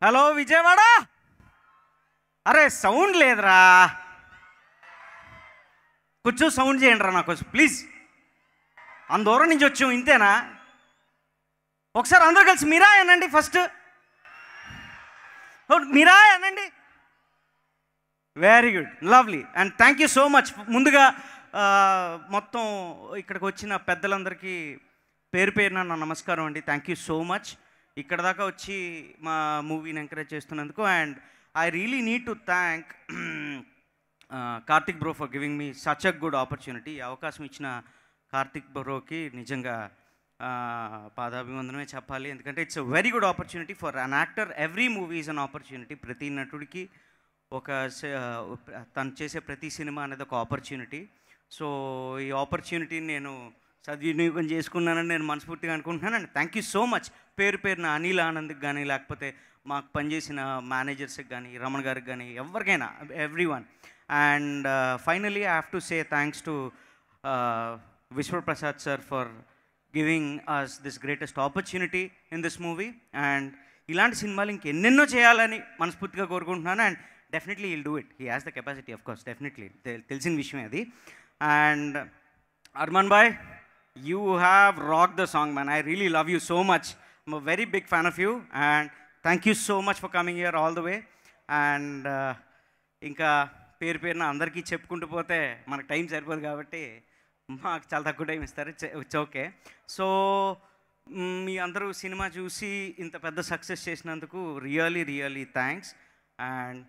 Hello Vijayawada, అరే sound లేదురా, కొంచెం సౌండ్ చేయండి రా నాకు ప్లీజ్. అంత దూరం నుంచి వచ్చాం, ఇంతేనా? ఒకసారి అందరూ కలిసి మీరా అనండి ఫస్ట్. మీరా అనండి. Very good, lovely, and thank you so much. ముందుగా మొత్తం ఇక్కడికి వచ్చిన పెద్దలందరికీ పేరు పేరున నా నమస్కారం అండి. థ్యాంక్ యూ సో మచ్ ఇక్కడ దాకా వచ్చి మా మూవీని ఎంకరేజ్ చేస్తున్నందుకు. And I really need to thank Karthik bro for giving me such a good opportunity. అవకాశం ఇచ్చిన కార్తిక్ బ్రోకి నిజంగా పాదాభివందనమే చెప్పాలి. ఎందుకంటే it's a very good opportunity for an actor. Every movie is an opportunity. ప్రతి నటుడికి ఒక తను చేసే ప్రతి సినిమా అనేది ఒక ఆపర్చునిటీ. సో ఈ ఆపర్చునిటీని నేను సద్వినియోగం చేసుకున్నానని నేను మనస్ఫూర్తిగా అనుకుంటున్నాను. And thank you so much పేరు పేరున అనిల్ ఆనంద్కి కానీ, లేకపోతే మాకు పనిచేసిన మేనేజర్స్కి కానీ, రమణ గారికి కానీ, ఎవరికైనా, everyone. And finally I have to say thanks to Vishwaprasad sir for giving us this greatest opportunity in this movie. And ఇలాంటి సినిమాలు ఇంకెన్నెన్నో చేయాలని మనస్ఫూర్తిగా కోరుకుంటున్నాను. And definitely will do it. He has the capacity, of course, definitely తెలిసిన విషయమే అది. And Armaan boy, you have rocked the song, man. I really love you so much. I'm a very big fan of you, and thank you so much for coming here all the way. And ఇంకా పేరు పేరున అందరికీ చెప్పుకుంటూ పోతే మనకు time సరిపోదు కాబట్టి మాకు చాలా తక్కువ టైం ఇస్తారు. It's okay. సో మీ అందరూ సినిమా చూసి ఇంత పెద్ద సక్సెస్ చేసినందుకు really really thanks. And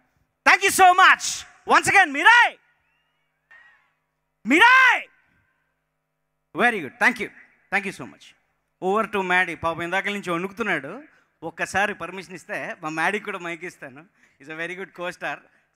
thank you so much once again. Mirai, Mirai, very good, thank you so much. Over to Maddy. పాపం ఇందాక నుంచి వణుకుతున్నాడు. ఒక్కసారి పర్మిషన్ ఇస్తే మా మ్యాడీకి కూడా మైక్ ఇస్తాను. Is a very good co star.